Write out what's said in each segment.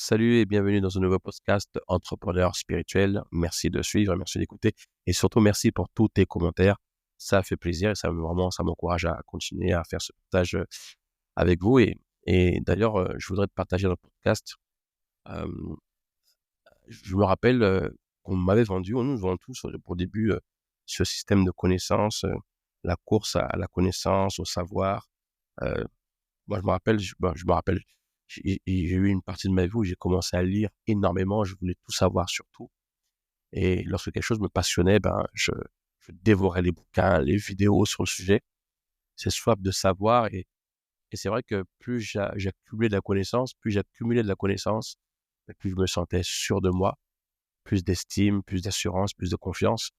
Salut et bienvenue dans un nouveau podcast Entrepreneur spirituel. Merci de suivre, merci d'écouter et surtout merci pour tous tes commentaires. Ça fait plaisir et ça m'encourage à continuer à faire ce partage avec vous. Et d'ailleurs, je voudrais te partager dans le podcast. euh, je me rappelle qu'on m'avait vendu, on nous vend tous pour le début ce système de connaissances, la course à la connaissance, au savoir. Euh, Moi, je me rappelle, j'ai eu une partie de ma vie où j'ai commencé à lire énormément, je voulais tout savoir sur tout. Et lorsque quelque chose me passionnait, je dévorais les bouquins, les vidéos sur le sujet. C'est soif de savoir et c'est vrai que plus j'accumulais de la connaissance, plus je me sentais sûr de moi, plus d'estime, plus d'assurance, plus de confiance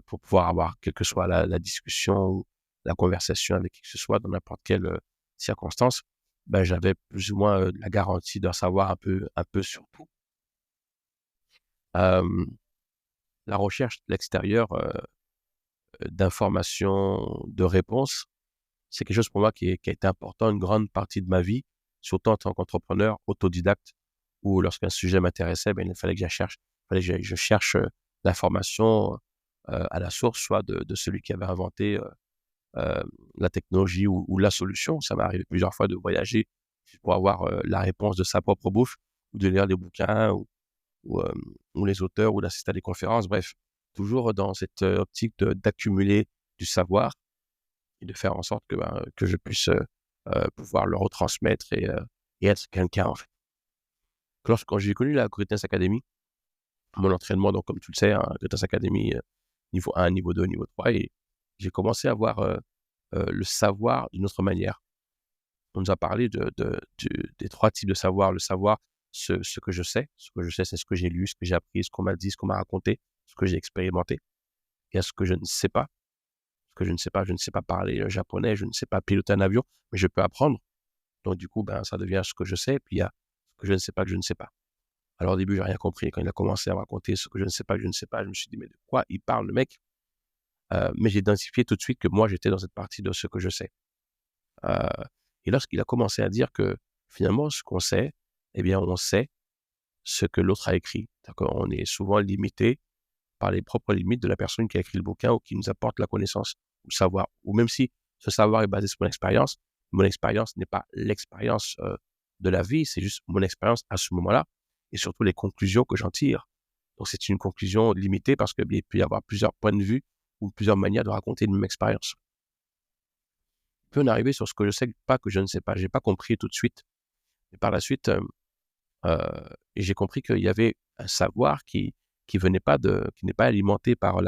pour pouvoir avoir, quelle que soit la discussion ou la conversation avec qui que ce soit, dans n'importe quelle circonstance, j'avais plus ou moins la garantie d'en savoir un peu sur tout. Euh, la recherche de l'extérieur d'informations, de réponses, c'est quelque chose pour moi qui a été important une grande partie de ma vie, surtout en tant qu'entrepreneur autodidacte, où lorsqu'un sujet m'intéressait, il fallait que je cherche l'information à la source, soit de celui qui avait inventé euh, la technologie ou la solution. Ça m'est arrivé plusieurs fois de voyager pour avoir la réponse de sa propre bouche, ou de lire des bouquins, ou, euh, ou les auteurs, ou d'assister à des conférences. Bref, toujours dans cette optique d'accumuler du savoir et de faire en sorte que je puisse pouvoir le retransmettre et être quelqu'un, en fait. Quand j'ai connu la Greatness Academy, mon entraînement, donc comme tu le sais, hein, Greatness Academy, niveau 1, niveau 2, niveau 3, et j'ai commencé à voir le savoir d'une autre manière. On nous a parlé des trois types de savoir. Le savoir, ce que je sais. Ce que je sais, c'est ce que j'ai lu, ce que j'ai appris, ce qu'on m'a dit, ce qu'on m'a raconté, ce que j'ai expérimenté. Et à ce que je ne sais pas. Ce que je ne sais pas parler japonais, je ne sais pas piloter un avion, mais je peux apprendre. Donc, du coup, ça devient ce que je sais. Et puis, il y a ce que je ne sais pas que je ne sais pas. Alors, au début, j'ai rien compris. Quand il a commencé à me raconter ce que je ne sais pas que je ne sais pas, je me suis dit, mais de quoi il parle, le mec? Mais j'ai identifié tout de suite que moi, j'étais dans cette partie de ce que je sais. Euh, et lorsqu'il a commencé à dire que finalement, ce qu'on sait, eh bien, on sait ce que l'autre a écrit. D'accord? On est souvent limité par les propres limites de la personne qui a écrit le bouquin ou qui nous apporte la connaissance ou le savoir. Ou même si ce savoir est basé sur mon expérience n'est pas l'expérience de la vie, c'est juste mon expérience à ce moment-là et surtout les conclusions que j'en tire. Donc, c'est une conclusion limitée parce qu'il peut y avoir plusieurs points de vue ou plusieurs manières de raconter une même expérience. On peut en arriver sur ce que je sais pas que je ne sais pas. J'ai pas compris tout de suite. Et par la suite, j'ai compris qu'il y avait un savoir qui qui n'est pas alimenté par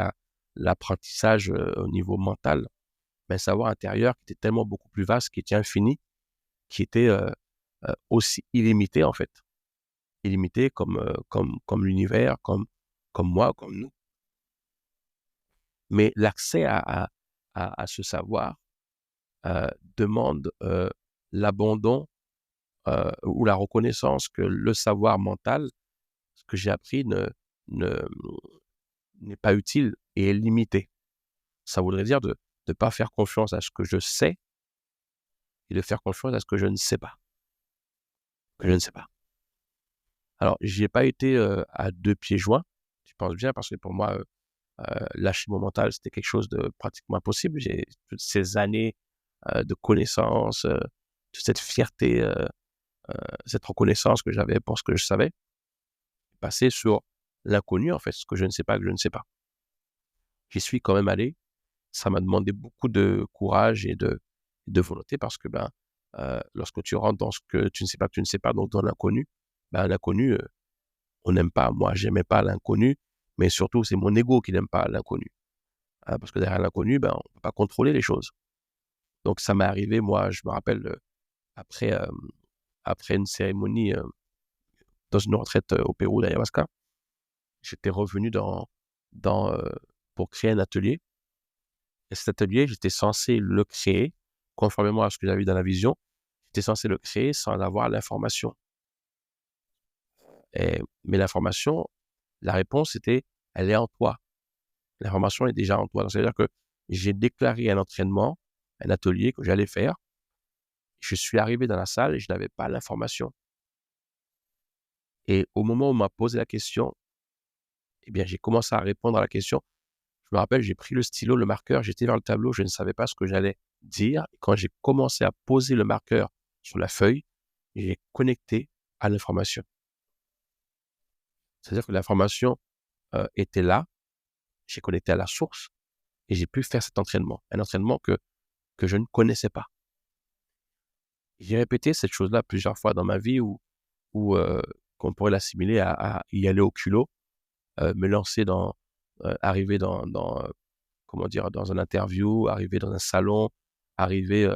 l'apprentissage au niveau mental, mais un savoir intérieur qui était tellement beaucoup plus vaste, qui était infini, qui était aussi illimité en fait, illimité comme l'univers, comme moi, comme nous. Mais l'accès à ce savoir demande l'abandon ou la reconnaissance que le savoir mental, ce que j'ai appris, ne, n'est pas utile et est limité. Ça voudrait dire de ne pas faire confiance à ce que je sais et de faire confiance à ce que je ne sais pas. Que je ne sais pas. Alors, j'y ai pas été à deux pieds joints, tu penses bien, parce que pour moi, lâcher mon mental, c'était quelque chose de pratiquement impossible. J'ai toutes ces années de connaissances, toute cette fierté, cette reconnaissance que j'avais pour ce que je savais, passer sur l'inconnu, en fait, ce que je ne sais pas, que je ne sais pas. J'y suis quand même allé. Ça m'a demandé beaucoup de courage et de volonté parce que lorsque tu rentres dans ce que tu ne sais pas que tu ne sais pas, donc dans l'inconnu, l'inconnu, on n'aime pas. Moi, j'aimais pas l'inconnu, mais surtout, c'est mon ego qui n'aime pas l'inconnu. Parce que derrière l'inconnu, on ne peut pas contrôler les choses. Donc, ça m'est arrivé, moi, je me rappelle, après, euh, après une cérémonie dans une retraite au Pérou, d'Ayahuasca, j'étais revenu dans, pour créer un atelier. Et cet atelier, j'étais censé le créer, conformément à ce que j'avais vu dans la vision, j'étais censé le créer sans avoir l'information. Mais l'information, la réponse était, elle est en toi. L'information est déjà en toi. Donc, c'est-à-dire que j'ai déclaré un entraînement, un atelier que j'allais faire. Je suis arrivé dans la salle et je n'avais pas l'information. Et au moment où on m'a posé la question, eh bien, j'ai commencé à répondre à la question. Je me rappelle, j'ai pris le stylo, le marqueur, j'étais vers le tableau, je ne savais pas ce que j'allais dire. Et quand j'ai commencé à poser le marqueur sur la feuille, j'ai connecté à l'information. C'est-à-dire que l'information était là, j'ai connecté à la source et j'ai pu faire cet entraînement. Un entraînement que je ne connaissais pas. J'ai répété cette chose-là plusieurs fois dans ma vie où qu'on pourrait l'assimiler à y aller au culot, me lancer arriver comment dire, dans une interview, arriver dans un salon, arriver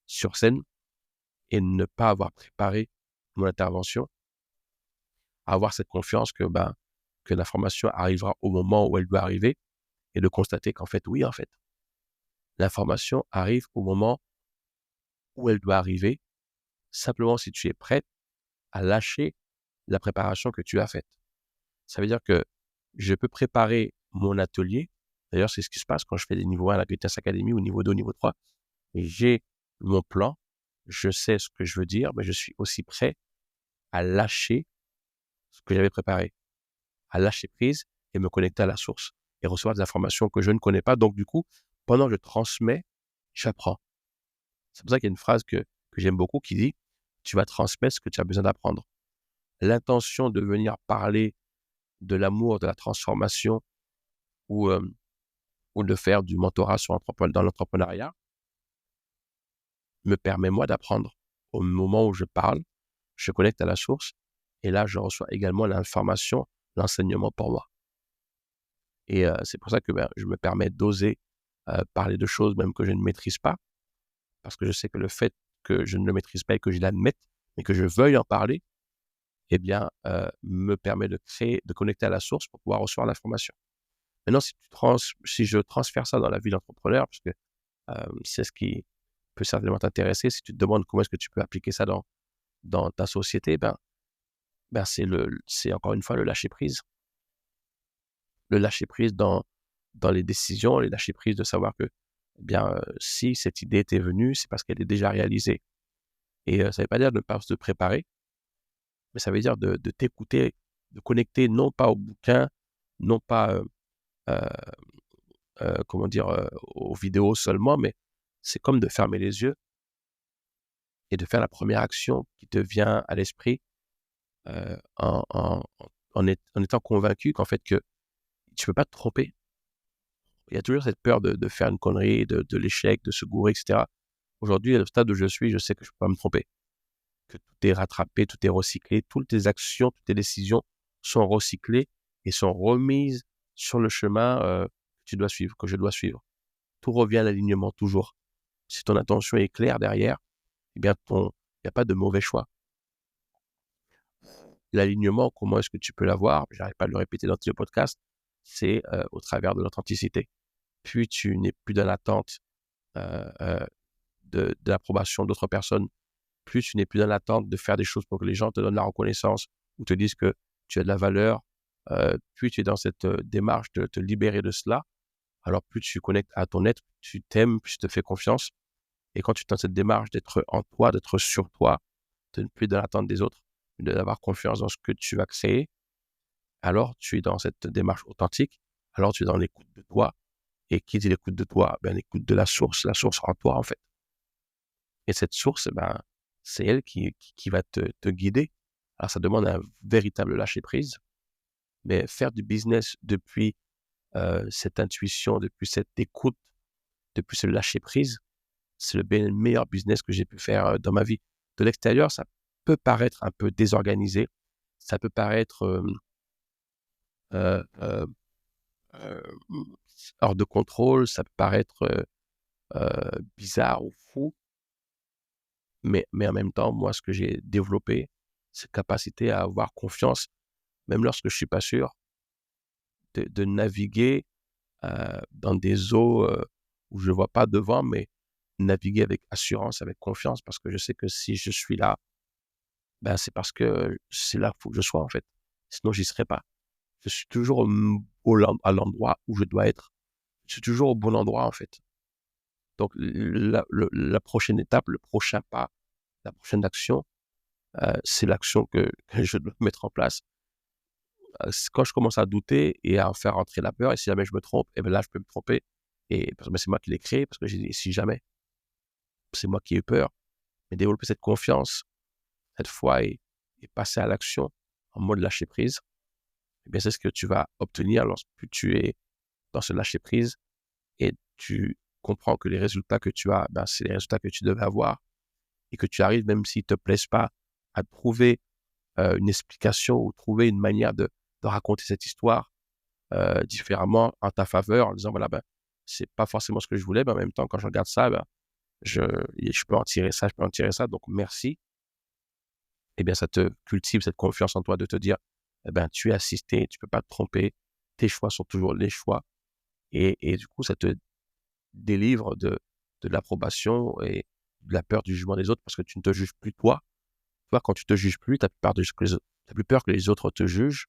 sur scène et ne pas avoir préparé mon intervention, avoir cette confiance que l'information arrivera au moment où elle doit arriver et de constater qu'en fait, oui, en fait, l'information arrive au moment où elle doit arriver, simplement si tu es prêt à lâcher la préparation que tu as faite. Ça veut dire que je peux préparer mon atelier. D'ailleurs, c'est ce qui se passe quand je fais des niveaux 1 à la Greatness Academy ou niveau 2, niveau 3. Et j'ai mon plan, je sais ce que je veux dire, mais je suis aussi prêt à lâcher ce que j'avais préparé, à lâcher prise et me connecter à la source et recevoir des informations que je ne connais pas. Donc, du coup, pendant que je transmets, j'apprends. C'est pour ça qu'il y a une phrase que j'aime beaucoup qui dit « Tu vas transmettre ce que tu as besoin d'apprendre ». L'intention de venir parler de l'amour, de la transformation ou de faire du mentorat dans l'entrepreneuriat me permet, moi, d'apprendre. Au moment où je parle, je connecte à la source et là, je reçois également l'information, l'enseignement pour moi. Et c'est pour ça que je me permets d'oser parler de choses même que je ne maîtrise pas, parce que je sais que le fait que je ne le maîtrise pas et que je l'admette, mais que je veuille en parler, eh bien, me permet de connecter à la source pour pouvoir recevoir l'information. Maintenant, si je transfère ça dans la vie d'entrepreneur, parce que c'est ce qui peut certainement t'intéresser, si tu te demandes comment est-ce que tu peux appliquer ça dans ta société, c'est encore une fois le lâcher prise. Le lâcher prise dans les décisions, le lâcher prise de savoir que, si cette idée était venue, c'est parce qu'elle est déjà réalisée. Et ça ne veut pas dire de ne pas se préparer, mais ça veut dire de t'écouter, de connecter non pas au bouquin, non pas, comment dire, aux vidéos seulement, mais c'est comme de fermer les yeux et de faire la première action qui te vient à l'esprit en étant convaincu qu'en fait, que tu ne peux pas te tromper. Il y a toujours cette peur de faire une connerie, de l'échec, de se gourer, etc. Aujourd'hui, à le stade où je suis, je sais que je ne peux pas me tromper, que tout est rattrapé, tout est recyclé, toutes tes actions, toutes tes décisions sont recyclées et sont remises sur le chemin que tu dois suivre, que je dois suivre. Tout revient à l'alignement, toujours. Si ton intention est claire derrière, eh bien, il n'y a pas de mauvais choix. L'alignement, comment est-ce que tu peux l'avoir? J'arrête pas de le répéter dans tous les podcasts, c'est au travers de l'authenticité. Puis tu n'es plus dans l'attente de l'approbation d'autres personnes, plus tu n'es plus dans l'attente de faire des choses pour que les gens te donnent la reconnaissance ou te disent que tu as de la valeur, plus tu es dans cette démarche de te libérer de cela, alors plus tu connectes à ton être, tu t'aimes, plus tu te fais confiance. Et quand tu es dans cette démarche d'être en toi, d'être sur toi, de ne plus dans l'attente des autres, d'avoir confiance dans ce que tu vas créer, alors tu es dans cette démarche authentique, alors tu es dans l'écoute de toi. Et qui dit l'écoute de toi? L'écoute de la source en toi, en fait. Et cette source, c'est elle qui va te guider. Alors, ça demande un véritable lâcher-prise, mais faire du business depuis cette intuition, depuis cette écoute, depuis ce lâcher-prise, c'est le meilleur business que j'ai pu faire dans ma vie. De l'extérieur, ça peut paraître un peu désorganisé, ça peut paraître euh, euh, euh, hors de contrôle, ça peut paraître bizarre ou fou, mais en même temps, moi, ce que j'ai développé, cette capacité à avoir confiance, même lorsque je suis pas sûr, de naviguer dans des eaux où je vois pas devant, mais naviguer avec assurance, avec confiance, parce que je sais que si je suis là, c'est parce que c'est là qu'il faut que je sois, en fait. Sinon, j'y serais pas. Je suis toujours à l'endroit où je dois être. Je suis toujours au bon endroit, en fait. Donc, la prochaine étape, le prochain pas, la prochaine action, c'est l'action que je dois mettre en place. Quand je commence à douter et à faire entrer la peur, et si jamais je me trompe, et bien là, je peux me tromper. Et parce que c'est moi qui l'ai créé, parce que j'ai dit, si jamais, c'est moi qui ai eu peur. Mais développer cette confiance, cette foi et passer à l'action en mode lâcher prise, eh bien, c'est ce que tu vas obtenir lorsque tu es dans ce lâcher prise et tu comprends que les résultats que tu as, ben, c'est les résultats que tu devais avoir et que tu arrives, même s'ils ne te plaisent pas, à trouver une explication ou trouver une manière de raconter cette histoire différemment en ta faveur en disant, voilà, ben, c'est pas forcément ce que je voulais, mais en même temps, quand je regarde ça, ben, je peux en tirer ça, je peux en tirer ça, donc merci. Eh bien, ça te cultive cette confiance en toi de te dire, eh ben, tu es assisté, tu peux pas te tromper, tes choix sont toujours les choix. Et du coup, ça te délivre de l'approbation et de la peur du jugement des autres parce que tu ne te juges plus toi. Toi, quand tu te juges plus, tu n'as plus peur t'as plus peur que les autres te jugent.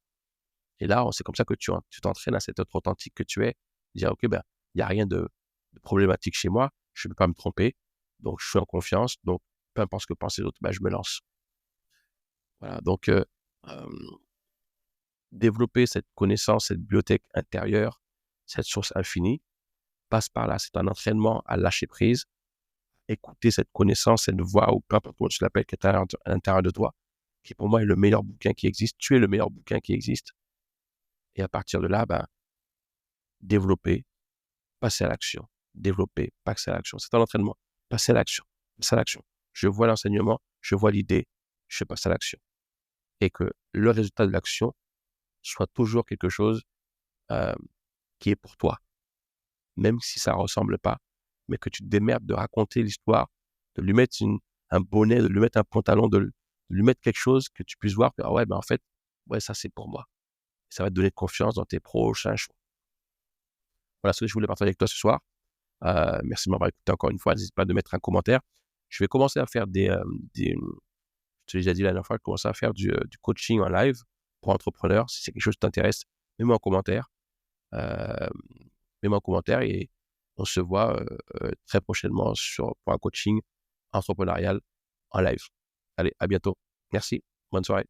Et là, c'est comme ça que tu t'entraînes à cet être authentique que tu es. Dire, OK, ben, il n'y a rien de problématique chez moi, je ne peux pas me tromper, donc je suis en confiance, donc peu importe ce que pensent les autres, ben, je me lance. Voilà, donc euh, développer cette connaissance, cette bibliothèque intérieure, cette source infinie, passe par là. C'est un entraînement à lâcher prise, écouter cette connaissance, cette voix, ou peu importe comment tu l'appelles, qui est à l'intérieur de toi, qui pour moi est le meilleur bouquin qui existe. Tu es le meilleur bouquin qui existe. Et à partir de là, ben, développer, passer à l'action. Développer, passer à l'action. C'est un entraînement. Passer à l'action. Passer à l'action. Je vois l'enseignement, je vois l'idée, je passe à l'action. Et que le résultat de l'action soit toujours quelque chose euh, qui est pour toi. Même si ça ne ressemble pas, mais que tu te démerdes de raconter l'histoire, de lui mettre un bonnet, de lui mettre un pantalon, de lui mettre quelque chose que tu puisses voir que, ah ouais, ben en fait, ouais, ça c'est pour moi. Et ça va te donner de confiance dans tes prochains choix. Voilà ce que je voulais partager avec toi ce soir. Merci de m'avoir écouté encore une fois. N'hésite pas de mettre un commentaire. Je vais commencer à faire je te l'ai déjà dit la dernière fois, je vais commencer à faire du coaching en live pour entrepreneurs. Si c'est quelque chose qui t'intéresse, mets-moi en commentaire. Euh, Mets-moi en commentaire et on se voit très prochainement pour un coaching entrepreneurial en live. Allez, à bientôt. Merci. Bonne soirée.